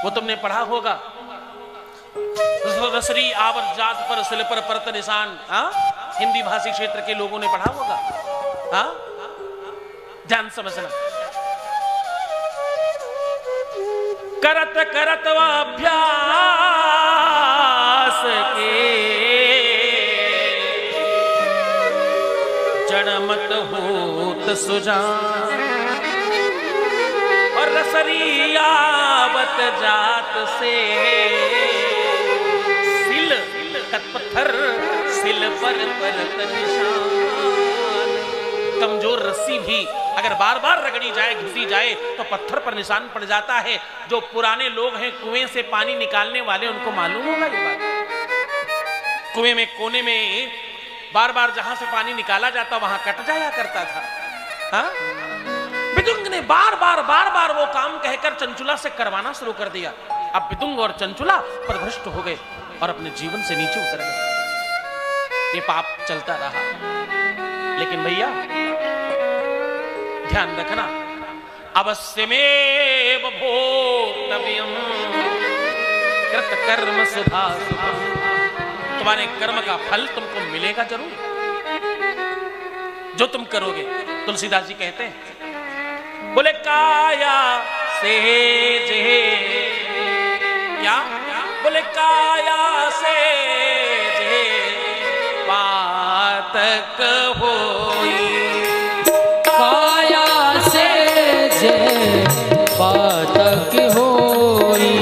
वो तुमने पढ़ा होगा, रसरी आवर जात पर सिल पर परत निशान। हिंदी भाषी क्षेत्र के लोगों ने पढ़ा होगा। ध्यान समझना। करत करत अभ्यास के जड़मत होत सुजान, और रसरियावत जात से सिल पत्थर सिल पर परत निशान। कमजोर रस्सी भी अगर बार बार रगड़ी जाए, घिसी जाए, तो पत्थर पर निशान पड़ जाता है। जो पुराने लोग हैं कुएं से पानी निकालने वाले, उनको मालूम होगा ये बात। कुएं में कोने में बार बार जहां से पानी निकाला जाता वहां कट जाया करता था। बिदुंग ने बार बार वो काम कहकर चंचुला से करवाना शुरू कर दिया। अब बिदुंग और चंचुला पदभ्रष्ट हो गए और अपने जीवन से नीचे उतर गए। ये पाप चलता रहा। लेकिन भैया ध्यान रखना, अवश्यमेव भोक्तव्यम् कृत कर्म सुधा सुखम्। तुम्हारे कर्म का फल तुमको मिलेगा जरूर, जो तुम करोगे। तुलसीदास जी कहते हैं, बोले काया से जे, क्या बोले काया से जे पातक होई, काया से जे पातक होई,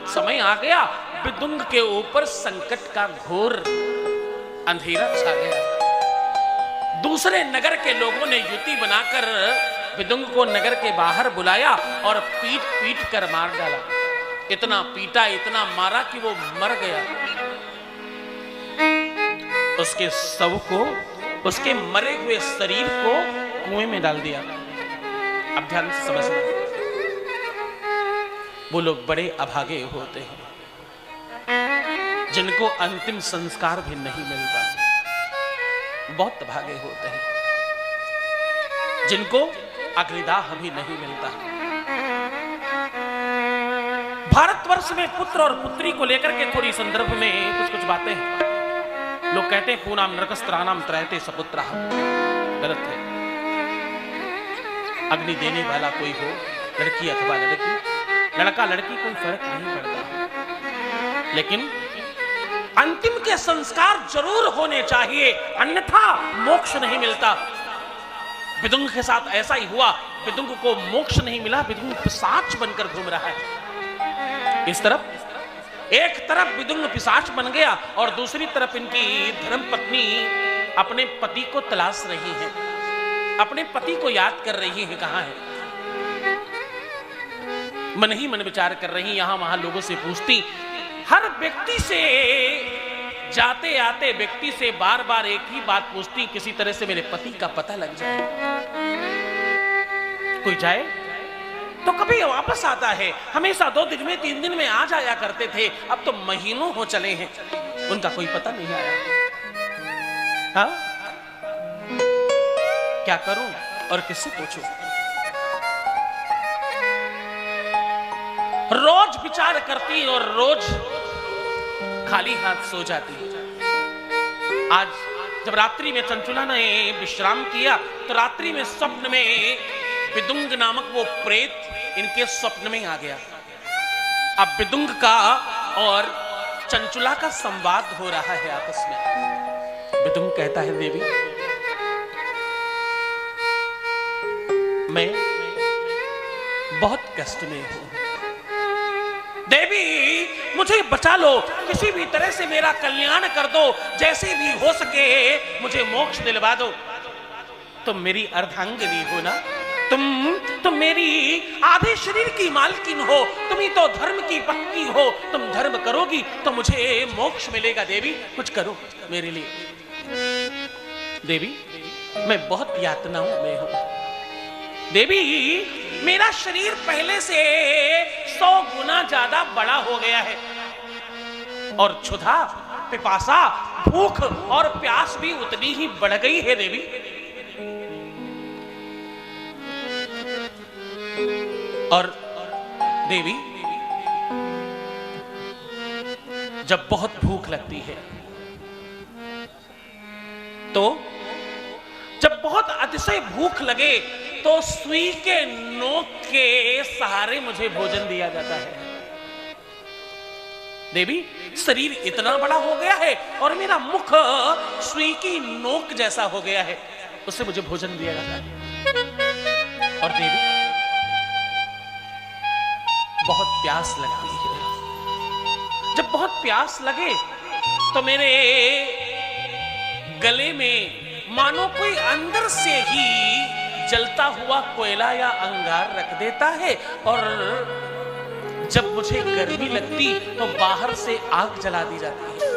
समय आ गया, बिदुंग के ऊपर संकट का घोर अंधेरा छा गया। दूसरे नगर के लोगों ने युति बनाकर बिदुंग को नगर के बाहर बुलाया और पीट पीट कर मार डाला। इतना पीटा, इतना मारा कि वो मर गया। उसके शव को, उसके मरे हुए शरीर को कुएं में डाल दिया। अब ध्यान से समझना, वो लोग बड़े अभागे होते हैं जिनको अंतिम संस्कार भी नहीं मिलता। बहुत अभागे होते हैं जिनको अग्निदाह भी नहीं मिलता। भारतवर्ष में पुत्र और पुत्री को लेकर के थोड़ी संदर्भ में कुछ बातें हैं। लोग कहते हैं पूनाम नरकस्त्राणाम त्रयते सपुत्र, गलत है। अग्नि देने वाला कोई हो, लड़की अथवा लड़की, लड़का लड़की कोई फर्क नहीं पड़ता, लेकिन अंतिम के संस्कार जरूर होने चाहिए, अन्यथा मोक्ष नहीं मिलता। बिदुंग के साथ ऐसा ही हुआ। बिदुंग को मोक्ष नहीं मिला, बिदुंग पिशाच बनकर घूम रहा है। इस तरफ एक तरफ बिदुंग पिशाच बन गया और दूसरी तरफ इनकी धर्मपत्नी अपने पति को तलाश रही है, अपने पति को याद कर रही है, कहां है। मन ही मन विचार कर रही, यहां वहां लोगों से पूछती, हर व्यक्ति से जाते आते व्यक्ति से बार बार एक ही बात पूछती, किसी तरह से मेरे पति का पता लग जाए। कोई जाए तो कभी वापस आता है, हमेशा 2 दिन में 3 दिन में आ जाया करते थे, अब तो महीनों हो चले हैं, उनका कोई पता नहीं आया। हाँ, क्या करूं और किससे पूछूं? रोज विचार करती और रोज खाली हाथ सो जाती। आज जब रात्रि में चंचुला ने विश्राम किया तो रात्रि में स्वप्न में विदुंग नामक वो प्रेत इनके स्वप्न में आ गया। अब विदुंग का और चंचुला का संवाद हो रहा है आपस में। विदुंग कहता है, देवी मैं बहुत कष्ट में हूं, देवी मुझे बचा लो, किसी भी तरह से मेरा कल्याण कर दो, जैसे भी हो सके मुझे मोक्ष दिलवा दो। तुम मेरी अर्धांगिनी हो ना, तुम मेरी आधे शरीर की मालकिन हो, तुम ही तो धर्म की पत्नी हो, तुम धर्म करोगी तो मुझे मोक्ष मिलेगा। देवी कुछ करो मेरे लिए। देवी मैं बहुत यातनाओं में हूं, देवी मेरा शरीर पहले से 100 गुना ज्यादा बड़ा हो गया है और क्षुधा, पिपासा, भूख और प्यास भी उतनी ही बढ़ गई है। देवी और देवी जब बहुत भूख लगती है तो जब बहुत अतिशय भूख लगे तो सुई के नोक के सहारे मुझे भोजन दिया जाता है। देवी शरीर इतना बड़ा हो गया है और मेरा मुख सुई की नोक जैसा हो गया है, उससे मुझे भोजन दिया जाता है। और देवी बहुत प्यास लगती है, जब बहुत प्यास लगे तो मेरे गले में मानो कोई अंदर से ही जलता हुआ कोयला या अंगार रख देता है और जब मुझे गर्मी लगती तो बाहर से आग जला दी जाती है।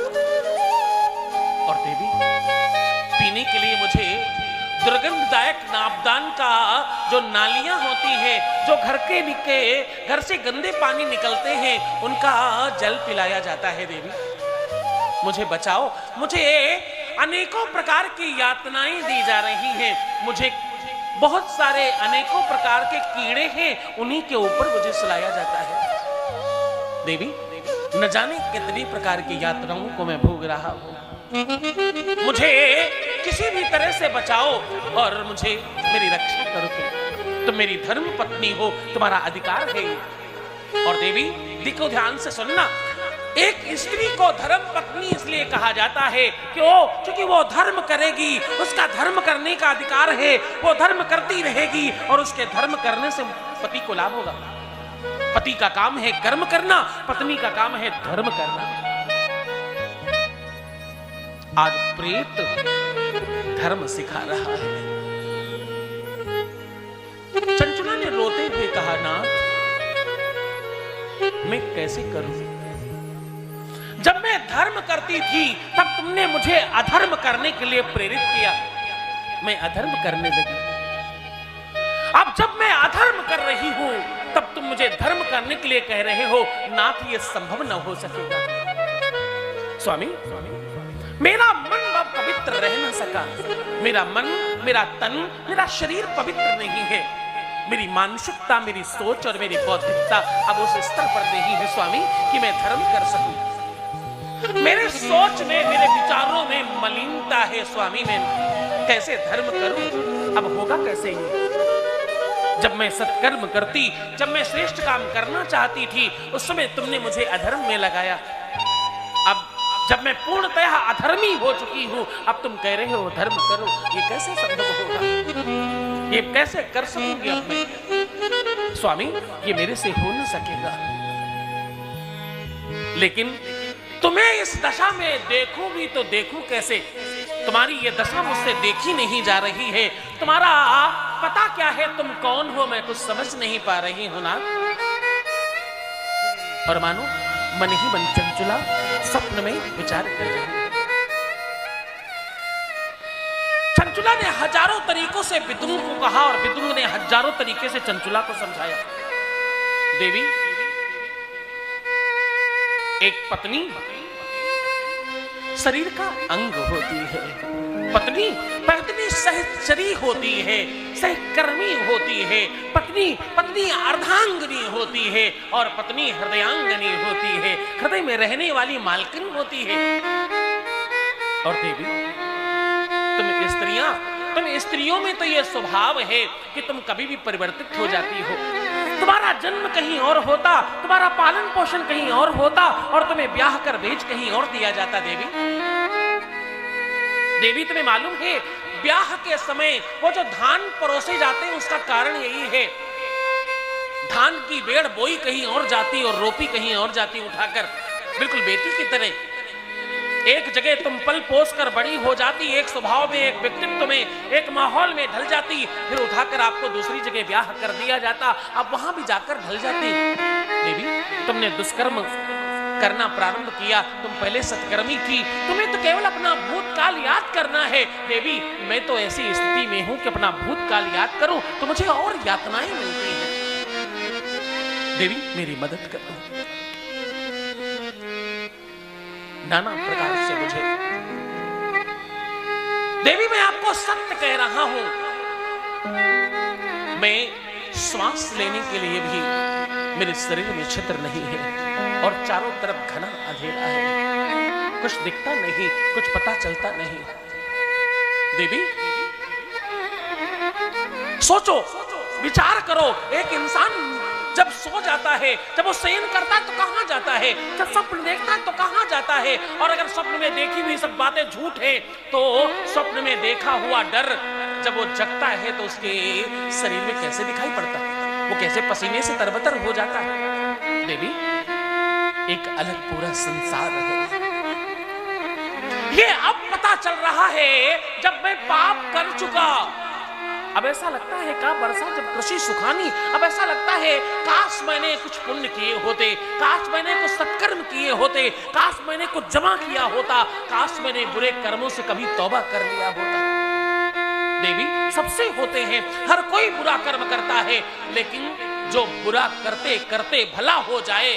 और देवी पीने के लिए मुझे दुर्गंधदायक नापदान का जो नालियां होती है, जो घर से गंदे पानी निकलते हैं, उनका जल पिलाया जाता है। देवी मुझे बचाओ, मुझे अनेकों प्रकार की यातनाएं दी जा रही हैं, मुझे बहुत सारे अनेकों प्रकार के कीड़े हैं, उन्हीं के ऊपर मुझे सुलाया जाता है। देवी न जाने कितनी प्रकार की यातनाओं को मैं भोग रहा हूं, मुझे किसी भी तरह से बचाओ और मुझे मेरी रक्षा करो। तुम मेरी धर्म पत्नी हो, तुम्हारा अधिकार है। और देवी देखो, ध्यान से सुनना, एक स्त्री को धर्म पत्नी इसलिए कहा जाता है क्योंकि वो धर्म करेगी, उसका धर्म करने का अधिकार है, वो धर्म करती रहेगी और उसके धर्म करने से पति को लाभ होगा। पति का काम है कर्म करना, पत्नी का काम है धर्म करना। आज प्रेत धर्म सिखा रहा है। चंचुला ने रोते हुए कहा, नाथ मैं कैसे करूं? जब मैं धर्म करती थी तब तुमने मुझे अधर्म करने के लिए प्रेरित किया, मैं अधर्म करने लगी। अब जब मैं अधर्म कर रही हूं तब तुम मुझे धर्म करने के लिए कह रहे हो। नाथ ये संभव न हो सकेगा। स्वामी मेरा मन अब पवित्र रह न सका, मेरा मन, मेरा तन, मेरा शरीर पवित्र नहीं है। मेरी मानसिकता, मेरी सोच और मेरी बौद्धिकता अब उस स्तर पर नहीं है स्वामी कि मैं धर्म कर सकूं। मेरे सोच में, मेरे विचारों में मलिनता है स्वामी, मैं कैसे धर्म करूं? अब होगा कैसे ये? जब मैं सत्कर्म करती, जब मैं श्रेष्ठ काम करना चाहती थी, उस समय तुमने मुझे अधर्म में लगाया। अब जब मैं पूर्णतः अधर्मी हो चुकी हूं, अब तुम कह रहे हो धर्म करो, ये कैसे संभव होगा? ये कैसे कर सकूंगी अब मैं? स्वामी ये मेरे से हो न सकेगा। लेकिन तुम्हें इस दशा में देखूं भी तो देखूं कैसे? तुम्हारी ये दशा मुझसे देखी नहीं जा रही है। तुम्हारा पता क्या है? तुम कौन हो? मैं कुछ समझ नहीं पा रही हूं ना। और मानो मन ही मन चंचुला स्वप्न में विचार कर रही है। चंचुला ने हजारों तरीकों से विदुंग को कहा और विदुंग ने हजारों तरीके से चंचुला को समझाया। देवी एक पत्नी शरीर का अंग होती है, पत्नी सहचरी होती है, सहकर्मी होती है, पत्नी अर्धांगिनी होती है और पत्नी हृदयांगिनी होती है, हृदय में रहने वाली मालकिन होती है। और देवी तुम स्त्रियों में तो ये स्वभाव है कि तुम कभी भी परिवर्तित हो जाती हो। तुम्हारा जन्म कहीं और होता, तुम्हारा पालन पोषण कहीं और होता और तुम्हें ब्याह कर बेच कहीं और दिया जाता। देवी तुम्हें मालूम है ब्याह के समय वो जो धान परोसे जाते हैं उसका कारण यही है। धान की बेड़ बोई कहीं और जाती और रोपी कहीं और जाती उठाकर, बिल्कुल बेटी की तरह। एक जगह तुम पल पोस कर बड़ी हो जाती, एक स्वभाव में, एक व्यक्तित्व में, एक माहौल में ढल जाती, फिर उठाकर आपको दूसरी जगह ब्याह कर दिया जाता, अब वहां भी जाकर ढल जाती। देवी तुमने दुष्कर्म करना प्रारंभ किया, तुम पहले सत्कर्मी थी, तुम्हें तो केवल अपना भूतकाल याद करना है। देवी मैं तो ऐसी स्थिति में हूं कि अपना भूतकाल याद करूं तो मुझे और यातनाएं मिलती हैं। देवी मेरी मदद करो, नाना प्रकार से मुझे। देवी मैं आपको सत्य कह रहा हूं, मैं श्वास लेने के लिए भी मेरे शरीर में छिद्र नहीं है और चारों तरफ घना अंधेरा है, कुछ दिखता नहीं, कुछ पता चलता नहीं। देवी सोचो, विचार करो, एक इंसान जब सो जाता है, जब वो शयन करता है तो कहां जाता है, जब स्वप्न देखता है तो कहां जाता है, और अगर स्वप्न में देखी हुई सब बातें झूठ है तो स्वप्न में देखा हुआ डर जब वो जगता है तो उसके शरीर में कैसे दिखाई पड़ता है, वो कैसे पसीने से तरबतर हो जाता है। देवी एक अलग पूरा संसार है, ये अब पता चल रहा है जब मैं पाप कर चुका। अब ऐसा लगता है का बरसा जब कृषि सुखानी, अब ऐसा लगता है काश मैंने कुछ पुण्य किए होते, काश मैंने कुछ सत्कर्म किए होते, काश मैंने कुछ जमा किया होता, काश मैंने बुरे कर्मों से कभी तौबा कर लिया होता। देवी सबसे होते हैं, हर कोई बुरा कर्म करता है, लेकिन जो बुरा करते करते भला हो जाए,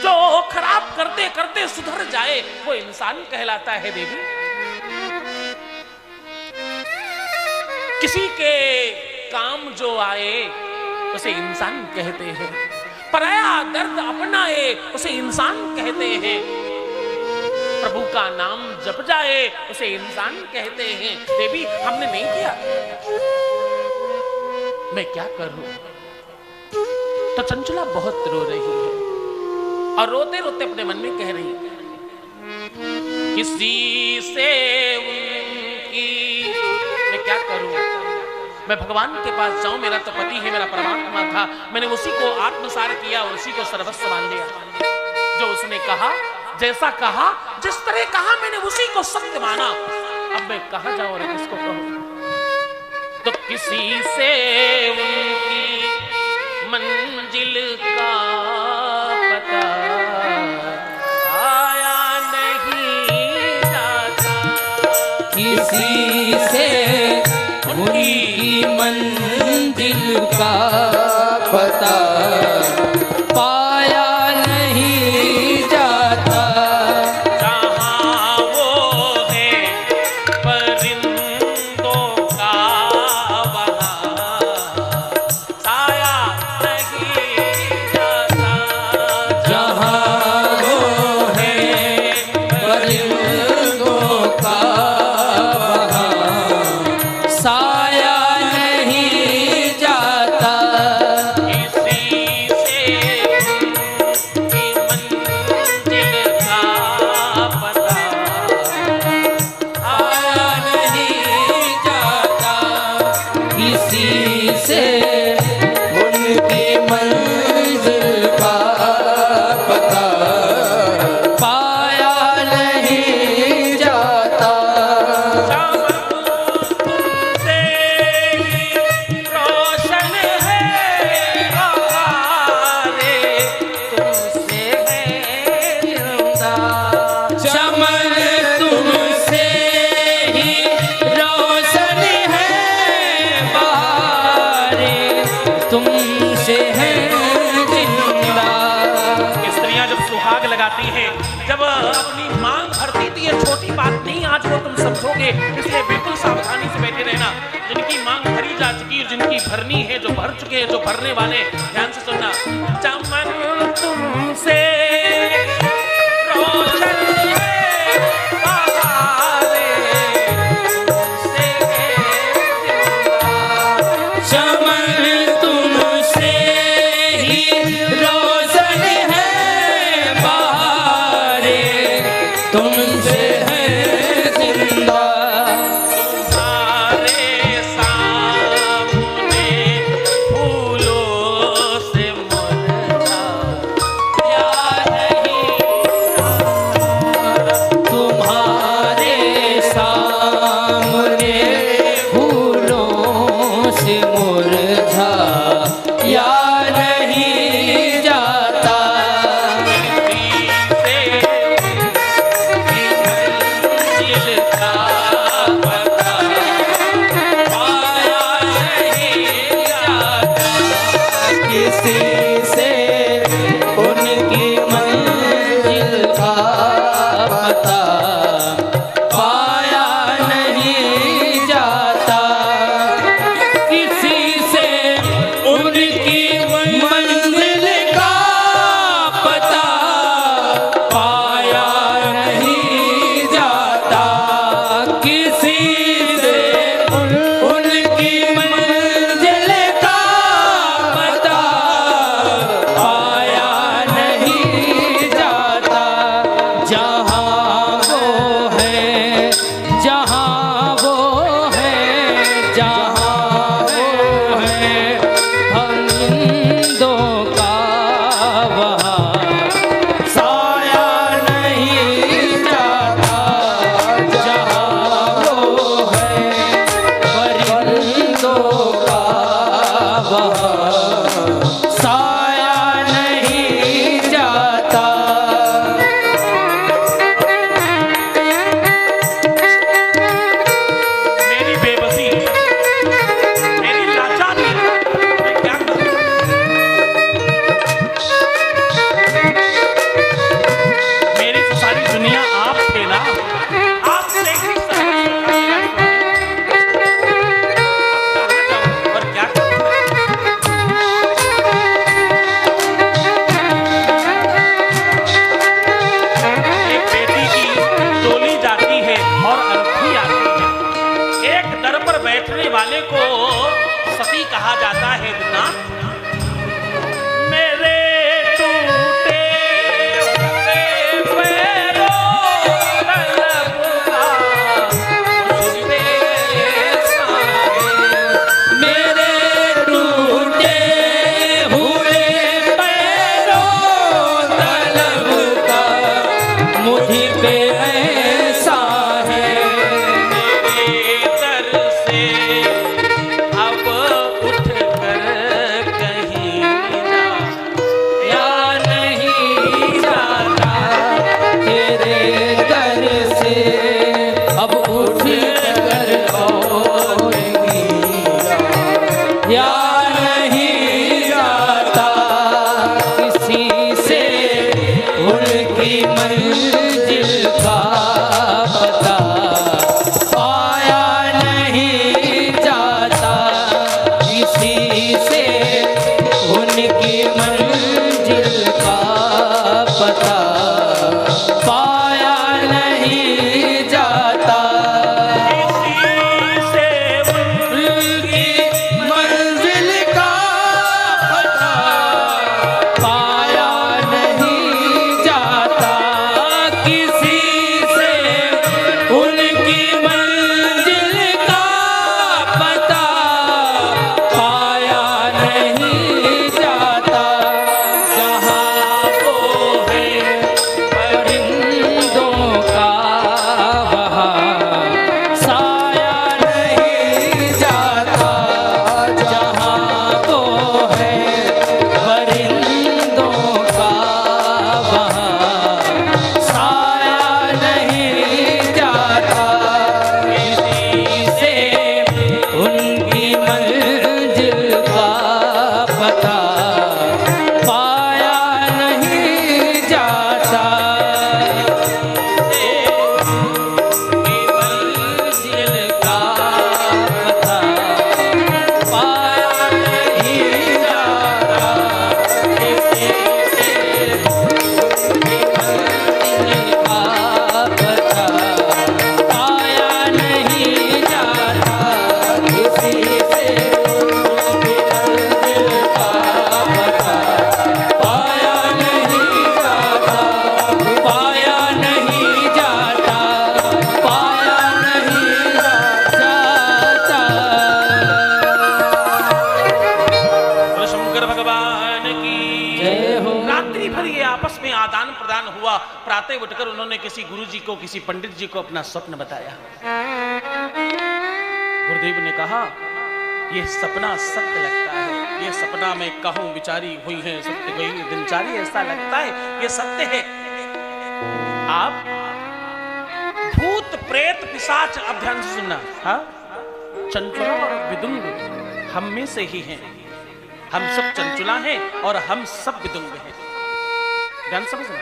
जो खराब करते करते सुधर जाए, वो इंसान कहलाता है। देवी किसी के काम जो आए उसे इंसान कहते हैं, पराया दर्द अपनाए उसे इंसान कहते हैं, प्रभु का नाम जप जाए उसे इंसान कहते हैं। देवी हमने नहीं किया, मैं क्या करूं? तो चंचला बहुत रो रही है और रोते रोते अपने मन में कह रही है, किसी से उनकी मैं क्या करूं? मैं भगवान के पास जाऊं, मेरा तो पति है, मेरा परमात्मा था, मैंने उसी को आत्मसार किया और उसी को सर्वस्व मान लिया। जो उसने कहा, जैसा कहा, जिस तरह कहा, मैंने उसी को सत्य माना। अब मैं कहां जाऊं और किसको कहूं? तो किसी से उनकी मंजिल का पता आया नहीं जाता, किसी से उनकी मंजिल का पता पाया नहीं जाता। जहाँ वो है परिंदों का वहाँ साया नहीं जाता, जहाँ वो है परिंदों का वहाँ साया नहीं जाता। किसी से उनकी मंजिल का पता आया नहीं जाता, किसी से उनकी मंजिल का पता पाया नहीं जाता। तुमसे ही रोशन है बहारे, तुमसे है जिंदा। चमन तुमसे ही रोशन है बहारे, तुमसे है जिंदा। स्त्रियां जब सुहाग लगाती हैं, जब अपनी मांग भरती थी, ये छोटी बात नहीं, आज वो तुम समझोगे, इसलिए बिल्कुल सावधानी से बैठे रहना। जिनकी मांग भरी जा चुकी है, जिनकी भरनी है, जो भर चुके हैं, जो भरने वाले, ध्यान से सुनना। चमन तुमसे रोशन है बहारे, पाया नहीं जाता, किसी से उनकी मंजिल का पता पाया नहीं जाता, किसी से उनकी मंजिल का पता पाया नहीं जाता। जहाँ वो है, जहाँ वो है, जहाँ वो है परिंदों का वहाँ साया नहीं जाता। जहाँ वो है परिंदों का वहाँ साया नहीं जाता। मेरी बेबसी, मेरी लाचारी, मैं क्या करूं? मेरी तो सारी दुनिया आप थे ना, आपसे ही सब कुछ था मेरा स्वामी। अब कहाँ जाऊं और क्या करूं? एक बेटी की डोली जाती है और अर्थी आती है। एक दर पर बैठने वाले को सती कहा जाता है। ना मेरे टूटे हुए पैरों तलब का मुझे साए। मेरे टूटे हुए पैरों तलब का मुझ पे ऐसा है। मेरे दर से अब उठ कर कहीं जा या नहीं जाता, तेरे दर से अब उठ कर लौटेगी या नहीं जाता, किसी से उनकी मंजिल का पता पाया नहीं जाता, किसी से उनकी मंजिल का पता पाया नहीं जाता, किसी से उनकी मंजिल का पता पाया नहीं जाता, किसी से उनकी मंजिल का पता पाया नहीं जाता। जहाँ वो है परिंदों का वहाँ साया नहीं जाता, जहाँ वो है परिंदों का वहाँ साया नहीं जाता, किसी से उनकी मंजिल का पता पाया नहीं जाता, मंजिल का पता पाया नहीं जाता, किसी से मंजिल का पता पाया नहीं जाता, किसी से मंजिल का पता पाया नहीं जाता, पाया नहीं जाता, पाया नहीं जाता। बोलो शंकर भगवान की जय हो। रात्रि भर ये आपस में आदान प्रदान हुआ। प्रातः उठकर उन्होंने किसी गुरु जी को, किसी पंडित जी को अपना स्वप्न बताया। गुरुदेव ने कहा, ये सपना सत्य लगता है, ये सपना में कहूं विचारी हुई है सत्य गई दिनचारी, ऐसा लगता है ये सत्य है। आप भूत प्रेत पिशाच, अब ध्यान से सुनना, हाँ, चंचुला और विदुंग हम में से ही हैं। हम सब चंचुला हैं और हम सब विदुंग हैं। ध्यान समझना।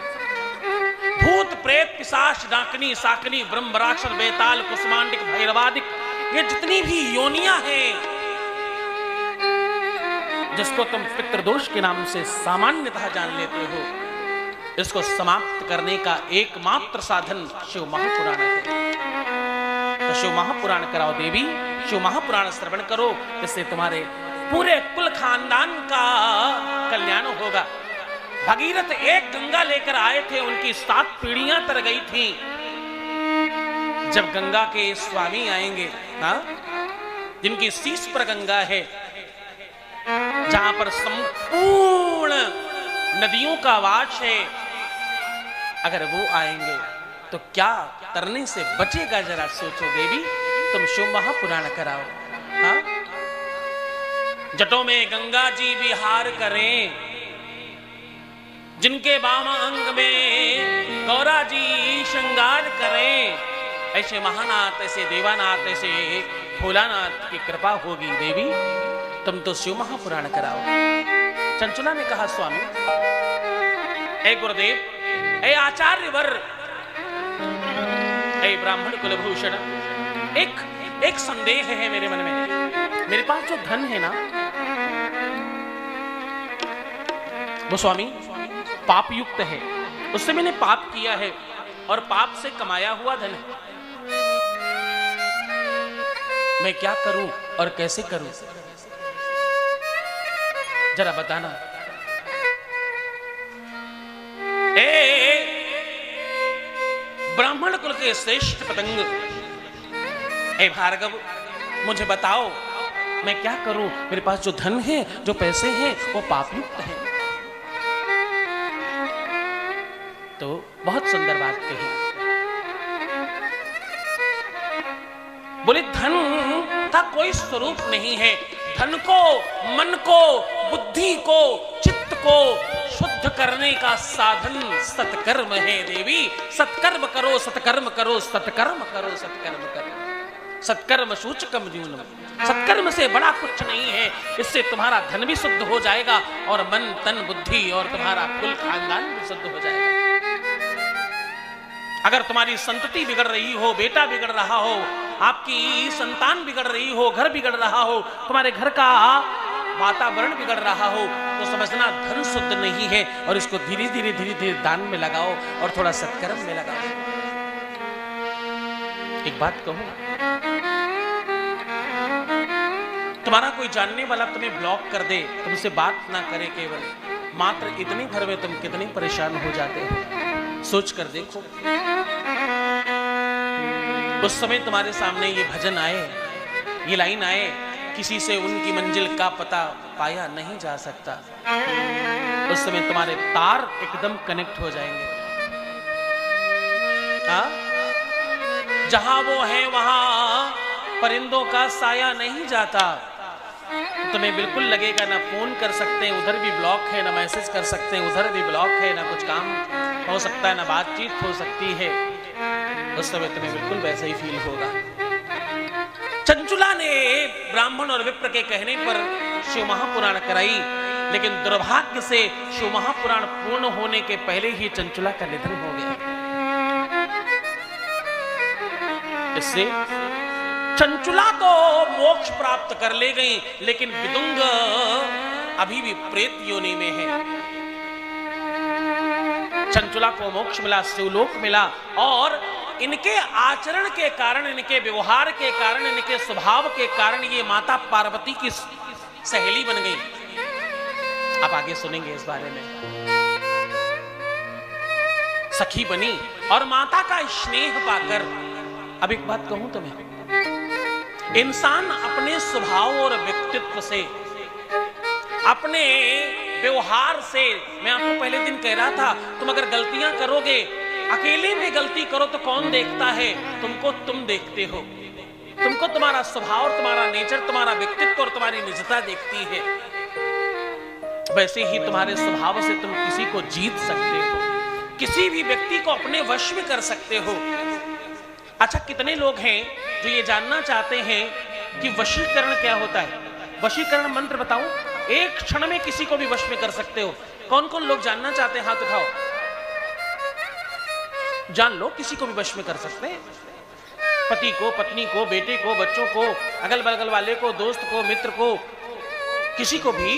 भूत प्रेत पिशाच, डाकनी, साकनी, ब्रह्म, राक्षस, बेताल, कुष्मांडिक, भैरवादिक, ये जितनी भी योनियां हैं जिसको तुम पितृदोष के नाम से सामान्यतः जान लेते हो, इसको समाप्त करने का एकमात्र साधन शिव महापुराण है। तो शिव महापुराण कराओ देवी, शिव महापुराण श्रवण करो, इससे तुम्हारे पूरे कुल खानदान का कल्याण होगा। भगीरथ एक गंगा लेकर आए थे, उनकी 7 पीढ़ियां तर गई थी। जब गंगा के स्वामी आएंगे, हाँ, जिनकी शीश पर गंगा है, जहां पर संपूर्ण नदियों का वास है, अगर वो आएंगे तो क्या तरने से बचेगा? जरा सोचो देवी, तुम शिव महापुराण कराओ। हाँ? जटों में गंगा जी विहार करें, जिनके वाम अंग में गौरा जी श्रृंगार करें, ऐसे महानाथ, ऐसे देवानाथ, ऐसे भोलानाथ की कृपा होगी देवी, तुम तो शिव महापुराण कराओ। चंचला ने कहा स्वामी, ए गुरुदेव, ए आचार्यवर, ए ब्राह्मण कुलभूषण, एक संदेह है मेरे मन में। मेरे पास जो धन है ना, वो स्वामी पाप युक्त है, उससे मैंने पाप किया है और पाप से कमाया हुआ धन है। मैं क्या करूं और कैसे करूं, जरा बताना। ब्राह्मण कुल के श्रेष्ठ पतंग, ए भार्गव, मुझे बताओ मैं क्या करूं? मेरे पास जो धन है, जो पैसे हैं, वो पापयुक्त है। तो बहुत सुंदर बात कही। बोले धन का कोई स्वरूप नहीं है। धन को, मन को, बुद्धि को, चित्त को शुद्ध करने का साधन सत्कर्म है देवी। सत्कर्म करो, सत्कर्म करो, सत्कर्म करो, सत्कर्म करो। सत्कर्म सूचकम जीवनम। सत्कर्म से बड़ा कुछ नहीं है। इससे तुम्हारा धन भी शुद्ध हो जाएगा और मन, तन, बुद्धि और तुम्हारा कुल खानदान भी शुद्ध हो जाएगा। अगर तुम्हारी संतति बिगड़ रही हो, बेटा बिगड़ रहा हो, आपकी संतान बिगड़ रही हो, घर बिगड़ रहा हो, तुम्हारे घर का वातावरण बिगड़ रहा हो, तो समझना धन शुद्ध नहीं है और इसको धीरे धीरे धीरे धीरे दान में लगाओ और थोड़ा सत्कर्म में लगाओ। एक बात कहूं, तुम्हारा कोई जानने वाला तुम्हें ब्लॉक कर दे, तुमसे बात ना करे, केवल मात्र इतने भर में तुम कितने परेशान हो जाते हो, सोच कर देखो। उस समय तुम्हारे सामने ये भजन आए, ये लाइन आए, किसी से उनकी मंजिल का पता पाया नहीं जा सकता, उस समय तुम्हारे तार एकदम कनेक्ट हो जाएंगे। हाँ? जहां वो है वहां परिंदों का साया नहीं जाता। तुम्हें बिल्कुल लगेगा ना फोन कर सकते हैं, उधर भी ब्लॉक है, ना मैसेज कर सकते हैं, उधर भी ब्लॉक है, ना कुछ काम हो सकता है, ना बातचीत हो सकती है। उस समय तुम्हें बिल्कुल वैसा ही फील होगा। चंचुला ने ब्राह्मण और विप्र के कहने पर शिव महापुराण कराई, लेकिन दुर्भाग्य से शिव महापुराण पूर्ण होने के पहले ही चंचुला का निधन हो गया। इससे चंचुला तो मोक्ष प्राप्त कर ले गई, लेकिन विदुंग अभी भी प्रेत योनि में है। चंचुला को मोक्ष मिला, शिवलोक मिला, और इनके आचरण के कारण, इनके व्यवहार के कारण, इनके स्वभाव के कारण ये माता पार्वती की सहेली बन गई। आप आगे सुनेंगे इस बारे में। सखी बनी और माता का स्नेह पाकर, अब एक बात कहूं तुम्हें, इंसान अपने स्वभाव और व्यक्तित्व से, अपने व्यवहार से, मैं आपको पहले दिन कह रहा था, तुम अगर गलतियां करोगे, अकेले में गलती करो तो कौन देखता है? तुमको तुम देखते हो। तुमको तुम्हारा स्वभाव, तुम्हारा नेचर, तुम्हारा व्यक्तित्व और तुम्हारी निजता देखती है। वैसे ही तुम्हारे स्वभाव से तुम किसी को जीत सकते हो, किसी भी व्यक्ति को अपने वश में कर सकते हो। अच्छा, कितने लोग हैं जो ये जानना चाहते हैं कि वशीकरण क्या होता है? वशीकरण मंत्र बताऊं? एक क्षण में किसी को भी वश में कर सकते हो। कौन कौन लोग जानना चाहते हैं? हाथ उठाओ। जान लो, किसी को भी वश में कर सकते हैं, पति को, पत्नी को, बेटे को, बच्चों को, अगल बगल वाले को, दोस्त को, मित्र को, किसी को भी।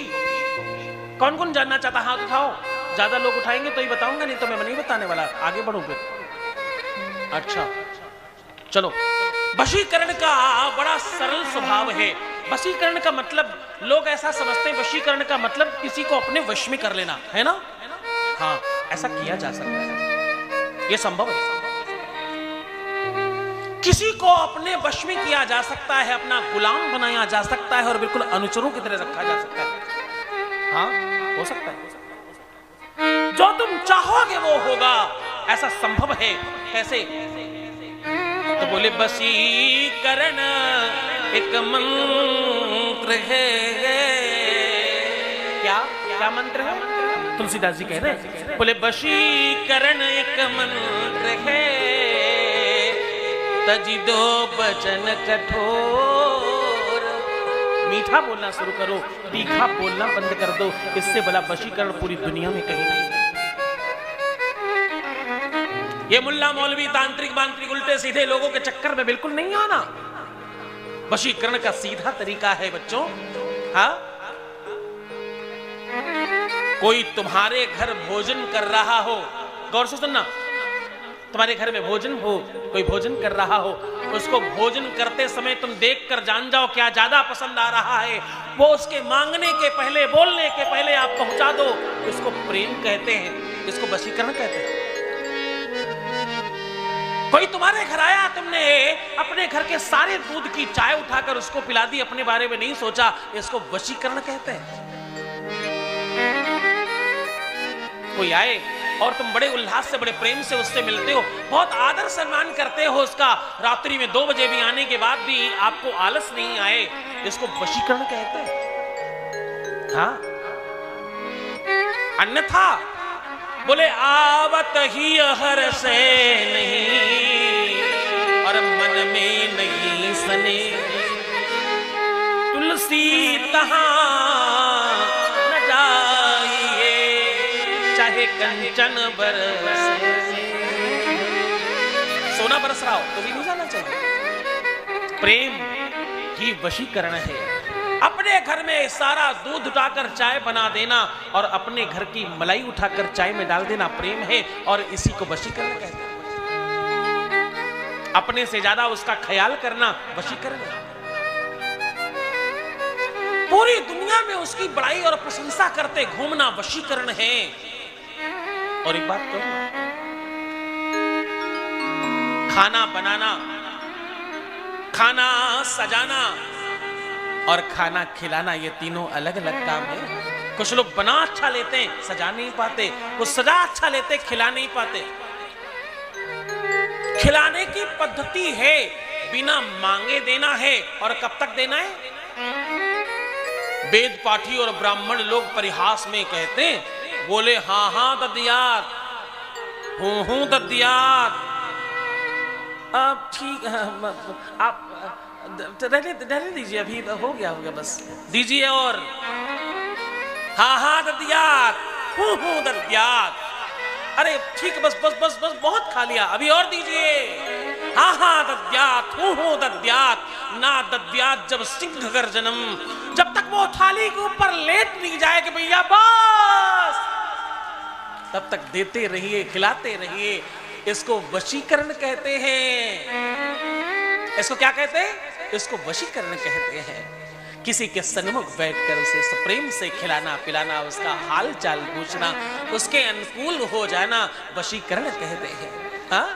कौन कौन जानना चाहता, हाथ उठाओ। ज्यादा लोग उठाएंगे तो ही बताऊंगा, नहीं तो मैं नहीं बताने वाला। आगे बढ़ो फिर। अच्छा चलो, वशीकरण का बड़ा सरल स्वभाव है। वशीकरण का मतलब, लोग ऐसा समझते हैं वशीकरण का मतलब किसी को अपने वश में कर लेना, है ना? हाँ, ऐसा किया जा सकता है, यह संभव है। किसी को अपने वश में किया जा सकता है, अपना गुलाम बनाया जा सकता है और बिल्कुल अनुचरों की तरह रखा जा सकता है। हाँ, हो सकता है। जो तुम चाहोगे वो होगा, ऐसा संभव है। कैसे? तो बोले वशीकरण एक मंत्र है। क्या क्या मंत्र है? तुलसीदास जी कह रहे हैं, बोले वशीकरण एक मंत्र है, तजी दो बचन कठोर। मीठा बोलना शुरू करो, तीखा बोलना बंद कर दो। इससे बड़ा वशीकरण पूरी दुनिया में कहीं नहीं। ये मुल्ला मौलवी तांत्रिक बांत्रिक उल्टे सीधे लोगों के चक्कर में बिल्कुल नहीं आना। वशीकरण का सीधा तरीका है बच्चों। हाँ, कोई तुम्हारे घर भोजन कर रहा हो, गौर से सुनना, तुम्हारे घर में भोजन हो, कोई भोजन कर रहा हो, उसको भोजन करते समय तुम देखकर जान जाओ क्या ज्यादा पसंद आ रहा है, वो उसके मांगने के पहले, बोलने के पहले आप पहुंचा दो। इसको प्रेम कहते हैं, इसको वशीकरण कहते हैं। कोई तुम्हारे घर आया, तुमने अपने घर के सारे दूध की चाय उठाकर उसको पिला दी, अपने बारे में नहीं सोचा, इसको वशीकरण कहते हैं। कोई आए और तुम बड़े उल्लास से, बड़े प्रेम से उससे मिलते हो, बहुत आदर सम्मान करते हो उसका, रात्रि में 2 बजे भी आने के बाद भी आपको आलस नहीं आए, इसको वशीकरण कहते हैं। हाँ, अन्यथा बोले आवत ही हर से नहीं और मन में नहीं सने, तुलसी तहां न जाइए चाहे कंचन बरसे। सोना बरस रहा हो तो भी नहीं जाना चाहिए। प्रेम ही वशीकरण है। अपने घर में सारा दूध उठाकर चाय बना देना और अपने घर की मलाई उठाकर चाय में डाल देना प्रेम है, और इसी को वशीकरण कहते हैं। अपने से ज्यादा उसका ख्याल करना वशीकरण है। पूरी दुनिया में उसकी बड़ाई और प्रशंसा करते घूमना वशीकरण है। और एक बात कहूं, खाना बनाना, खाना सजाना और खाना खिलाना, ये तीनों अलग अलग काम है। कुछ लोग बना अच्छा लेते हैं, सजा नहीं पाते, कुछ सजा अच्छा लेते, खिला नहीं पाते। खिलाने की पद्धति है, बिना मांगे देना है। और कब तक देना है? वेद पाठी और ब्राह्मण लोग परिहास में कहते हैं, बोले हाँ हाँ दद्दियात, हूं दद्दियात। अब ठीक है, आप रहने दीजिए, अभी हो गया बस दीजिए। और हाँ हाँ दद्दियात, हूं दद्दियात। अरे ठीक, बस बस बस बस बहुत खा लिया, अभी और दीजिए। हाँ हाँ दद्दियात, हूं दद्दियात। ना दद्दियात जब सिंह गर्जनम, जब तक वो थाली के ऊपर लेट नहीं जाए कि भैया बस, तब तक देते रहिए, खिलाते रहिए। इसको वशीकरण कहते हैं। इसको क्या कहते हैं? इसको वशीकरण कहते हैं। किसी के सन्मुख बैठकर उसे प्रेम से खिलाना पिलाना, उसका हाल चाल पूछना, उसके अनुकूल हो जाना, वशीकरण कहते हैं। हाँ?